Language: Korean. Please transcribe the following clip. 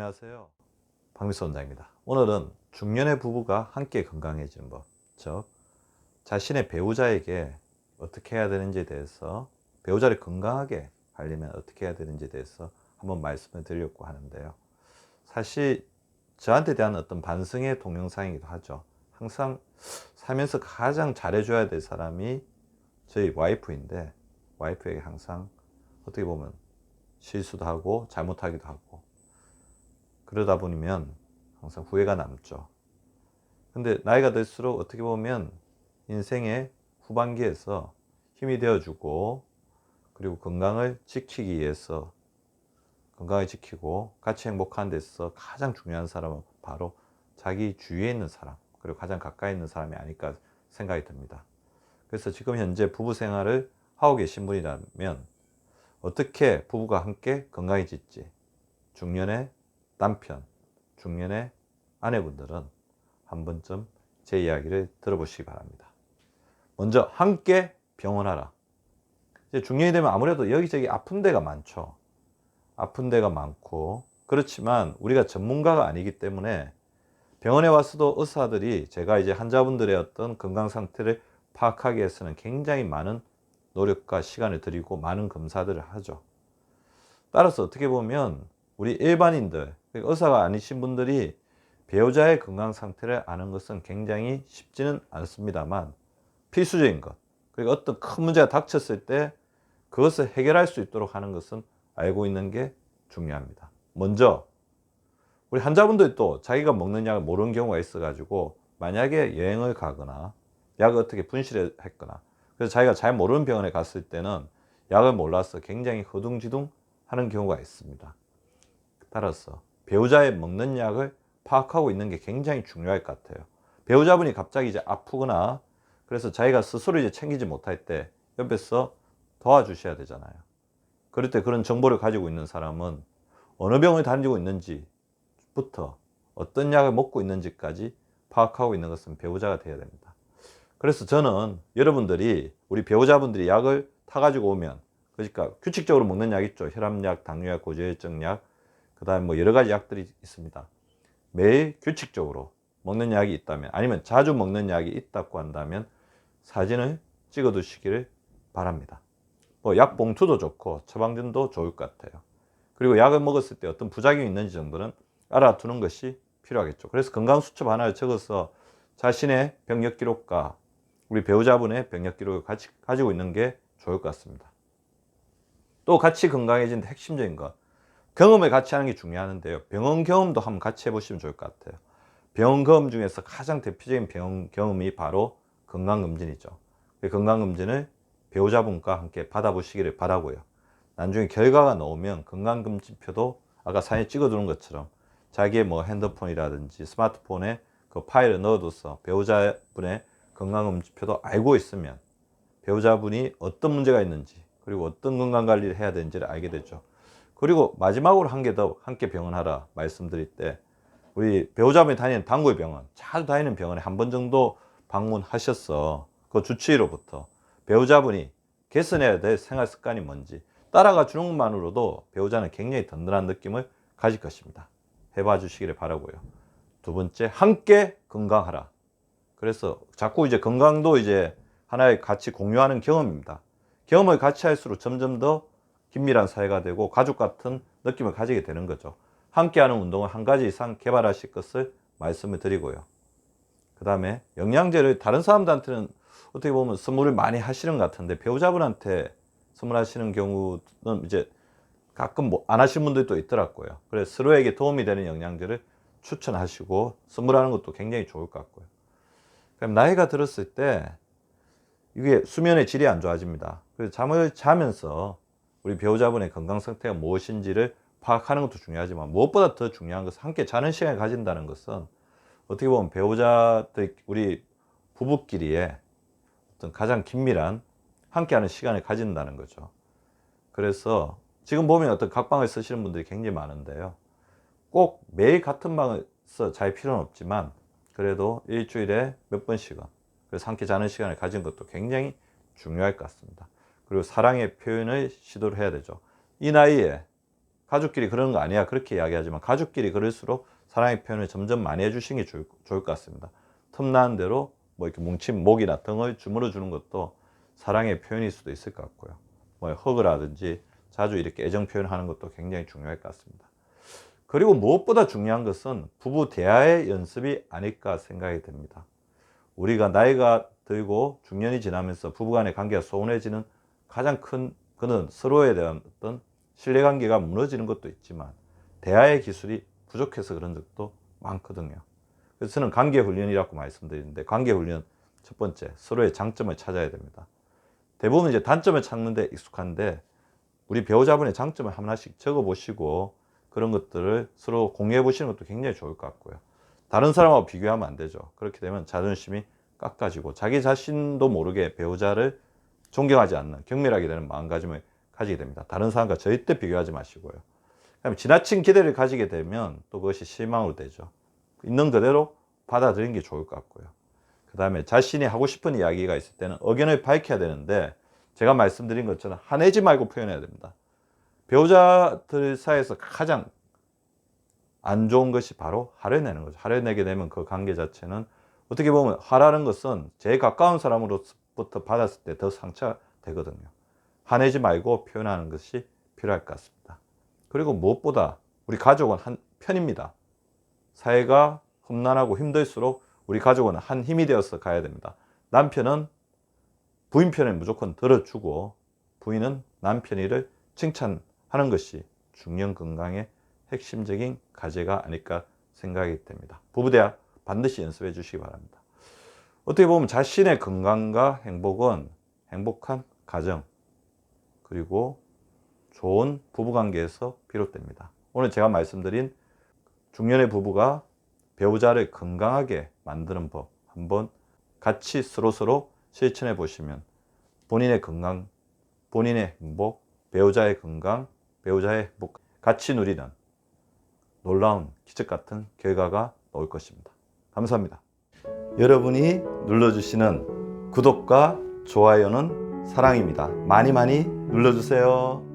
안녕하세요. 박미수 원장입니다. 오늘은 중년의 부부가 함께 건강해지는 법, 즉 자신의 배우자에게 어떻게 해야 되는지에 대해서, 배우자를 건강하게 하려면 어떻게 해야 되는지에 대해서 한번 말씀을 드리려고 하는데요. 사실 저한테 대한 어떤 반성의 동영상이기도 하죠. 항상 살면서 가장 잘해줘야 될 사람이 저희 와이프인데, 와이프에게 항상 어떻게 보면 실수도 하고 잘못하기도 하고, 그러다 보면 항상 후회가 남죠. 근데 나이가 들수록 어떻게 보면 인생의 후반기에서 힘이 되어주고, 그리고 건강을 지키기 위해서, 건강을 지키고 같이 행복한 데서 가장 중요한 사람은 바로 자기 주위에 있는 사람, 그리고 가장 가까이 있는 사람이 아닐까 생각이 듭니다. 그래서 지금 현재 부부 생활을 하고 계신 분이라면 어떻게 부부가 함께 건강해질지, 중년의 남편, 중년의 아내분들은 한 번쯤 제 이야기를 들어보시기 바랍니다. 먼저 함께 병원하라. 이제 중년이 되면 아무래도 여기저기 아픈 데가 많죠. 아픈 데가 많고, 그렇지만 우리가 전문가가 아니기 때문에 병원에 와서도 의사들이 제가 이제 환자분들의 어떤 건강 상태를 파악하기 위해서는 굉장히 많은 노력과 시간을 들이고 많은 검사들을 하죠. 따라서 어떻게 보면 우리 일반인들, 의사가 아니신 분들이 배우자의 건강 상태를 아는 것은 굉장히 쉽지는 않습니다만 필수적인 것, 그리고 어떤 큰 문제가 닥쳤을 때 그것을 해결할 수 있도록 하는 것은 알고 있는 게 중요합니다. 먼저 우리 환자분들도 자기가 먹는 약을 모르는 경우가 있어 가지고, 만약에 여행을 가거나 약을 어떻게 분실했거나, 그래서 자기가 잘 모르는 병원에 갔을 때는 약을 몰라서 굉장히 허둥지둥 하는 경우가 있습니다. 따라서 배우자의 먹는 약을 파악하고 있는 게 굉장히 중요할 것 같아요. 배우자분이 갑자기 이제 아프거나 그래서 자기가 스스로 이제 챙기지 못할 때 옆에서 도와주셔야 되잖아요. 그럴 때 그런 정보를 가지고 있는 사람은 어느 병원에 다니고 있는지부터 어떤 약을 먹고 있는지까지 파악하고 있는 것은 배우자가 되어야 됩니다. 그래서 저는 여러분들이, 우리 배우자분들이 약을 타가지고 오면, 그러니까 규칙적으로 먹는 약 있죠. 혈압약, 당뇨약, 고지혈증약, 그 다음에 뭐 여러 가지 약들이 있습니다. 매일 규칙적으로 먹는 약이 있다면, 아니면 자주 먹는 약이 있다고 한다면 사진을 찍어 두시기를 바랍니다. 뭐 약 봉투도 좋고 처방전도 좋을 것 같아요. 그리고 약을 먹었을 때 어떤 부작용이 있는지 정도는 알아두는 것이 필요하겠죠. 그래서 건강수첩 하나를 적어서 자신의 병력 기록과 우리 배우자분의 병력 기록을 같이 가지고 있는 게 좋을 것 같습니다. 또 같이 건강해진 핵심적인 것, 경험을 같이 하는 게 중요한데요. 병원 경험도 한번 같이 해보시면 좋을 것 같아요. 병원 경험 중에서 가장 대표적인 병원 경험이 바로 건강검진이죠. 건강검진을 배우자분과 함께 받아보시기를 바라고요. 나중에 결과가 나오면 건강검진표도 아까 사진 찍어두는 것처럼 자기의 뭐 핸드폰이라든지 스마트폰에 그 파일을 넣어둬서 배우자분의 건강검진표도 알고 있으면 배우자분이 어떤 문제가 있는지, 그리고 어떤 건강관리를 해야 되는지를 알게 되죠. 그리고 마지막으로 한 개 더 함께 병원하라 말씀드릴 때, 우리 배우자분이 다니는 단골 병원, 자주 다니는 병원에 한 번 정도 방문하셔서 그 주치의로부터 배우자분이 개선해야 될 생활 습관이 뭔지 따라가 주는 것만으로도 배우자는 굉장히 든든한 느낌을 가질 것입니다. 해봐 주시기를 바라고요. 두 번째, 함께 건강하라. 그래서 자꾸 이제 건강도 이제 하나의 같이 공유하는 경험입니다. 경험을 같이 할수록 점점 더 긴밀한 사회가 되고 가족 같은 느낌을 가지게 되는 거죠. 함께하는 운동을 한 가지 이상 개발하실 것을 말씀을 드리고요. 그 다음에 영양제를 다른 사람들한테는 어떻게 보면 선물을 많이 하시는 것 같은데, 배우자분한테 선물하시는 경우는 이제 가끔 뭐 안 하시는 분들도 있더라고요. 그래서 서로에게 도움이 되는 영양제를 추천하시고 선물하는 것도 굉장히 좋을 것 같고요. 그럼 나이가 들었을 때 이게 수면의 질이 안 좋아집니다. 그래서 잠을 자면서 우리 배우자분의 건강 상태가 무엇인지를 파악하는 것도 중요하지만, 무엇보다 더 중요한 것은 함께 자는 시간을 가진다는 것은 어떻게 보면 배우자들, 우리 부부끼리의 어떤 가장 긴밀한 함께하는 시간을 가진다는 거죠. 그래서 지금 보면 어떤 각방을 쓰시는 분들이 굉장히 많은데요. 꼭 매일 같은 방을 잘 필요는 없지만 그래도 일주일에 몇 번씩은, 그래서 함께 자는 시간을 가진 것도 굉장히 중요할 것 같습니다. 그리고 사랑의 표현을 시도를 해야 되죠. 이 나이에 가족끼리 그러는 거 아니야 그렇게 이야기하지만 가족끼리 그럴수록 사랑의 표현을 점점 많이 해주시는 게 좋을 것 같습니다. 틈나는 대로 뭐 이렇게 뭉친 목이나 등을 주물러 주는 것도 사랑의 표현일 수도 있을 것 같고요. 뭐 허그를 하든지 자주 이렇게 애정 표현하는 것도 굉장히 중요할 것 같습니다. 그리고 무엇보다 중요한 것은 부부 대화의 연습이 아닐까 생각이 됩니다. 우리가 나이가 들고 중년이 지나면서 부부간의 관계가 소원해지는 가장 큰 그는 서로에 대한 어떤 신뢰관계가 무너지는 것도 있지만 대화의 기술이 부족해서 그런 적도 많거든요. 그래서 저는 관계훈련이라고 말씀드리는데 관계훈련 첫 번째 서로의 장점을 찾아야 됩니다. 대부분 이제 단점을 찾는 데 익숙한데 우리 배우자분의 장점을 하나씩 적어보시고 그런 것들을 서로 공유해 보시는 것도 굉장히 좋을 것 같고요. 다른 사람하고 비교하면 안 되죠. 그렇게 되면 자존심이 깎아지고 자기 자신도 모르게 배우자를 존경하지 않는 경멸하게 되는 마음가짐을 가지게 됩니다. 다른 사람과 절대 비교하지 마시고요. 그다음에 지나친 기대를 가지게 되면 또 그것이 실망으로 되죠. 있는 그대로 받아들이는 게 좋을 것 같고요. 그 다음에 자신이 하고 싶은 이야기가 있을 때는 의견을 밝혀야 되는데 제가 말씀드린 것처럼 화내지 말고 표현해야 됩니다. 배우자들 사이에서 가장 안 좋은 것이 바로 화를 내는 거죠. 화를 내게 되면 그 관계 자체는 어떻게 보면 화라는 것은 제일 가까운 사람으로부터 받았을 때 더 상처가 되거든요. 화내지 말고 표현하는 것이 필요할 것 같습니다. 그리고 무엇보다 우리 가족은 한 편입니다. 사회가 험난하고 힘들수록 우리 가족은 한 힘이 되어서 가야 됩니다. 남편은 부인 편을 무조건 들어주고 부인은 남편 일을 칭찬하는 것이 중년 건강의 핵심적인 과제가 아닐까 생각이 됩니다. 부부대화 반드시 연습해 주시기 바랍니다. 어떻게 보면 자신의 건강과 행복은 행복한 가정 그리고 좋은 부부관계에서 비롯됩니다. 오늘 제가 말씀드린 중년의 부부가 배우자를 건강하게 만드는 법 한번 같이 서로 실천해 보시면 본인의 건강, 본인의 행복, 배우자의 건강, 배우자의 행복 같이 누리는 놀라운 기적 같은 결과가 나올 것입니다. 감사합니다. 여러분이 눌러주시는 구독과 좋아요는 사랑입니다. 많이 눌러주세요.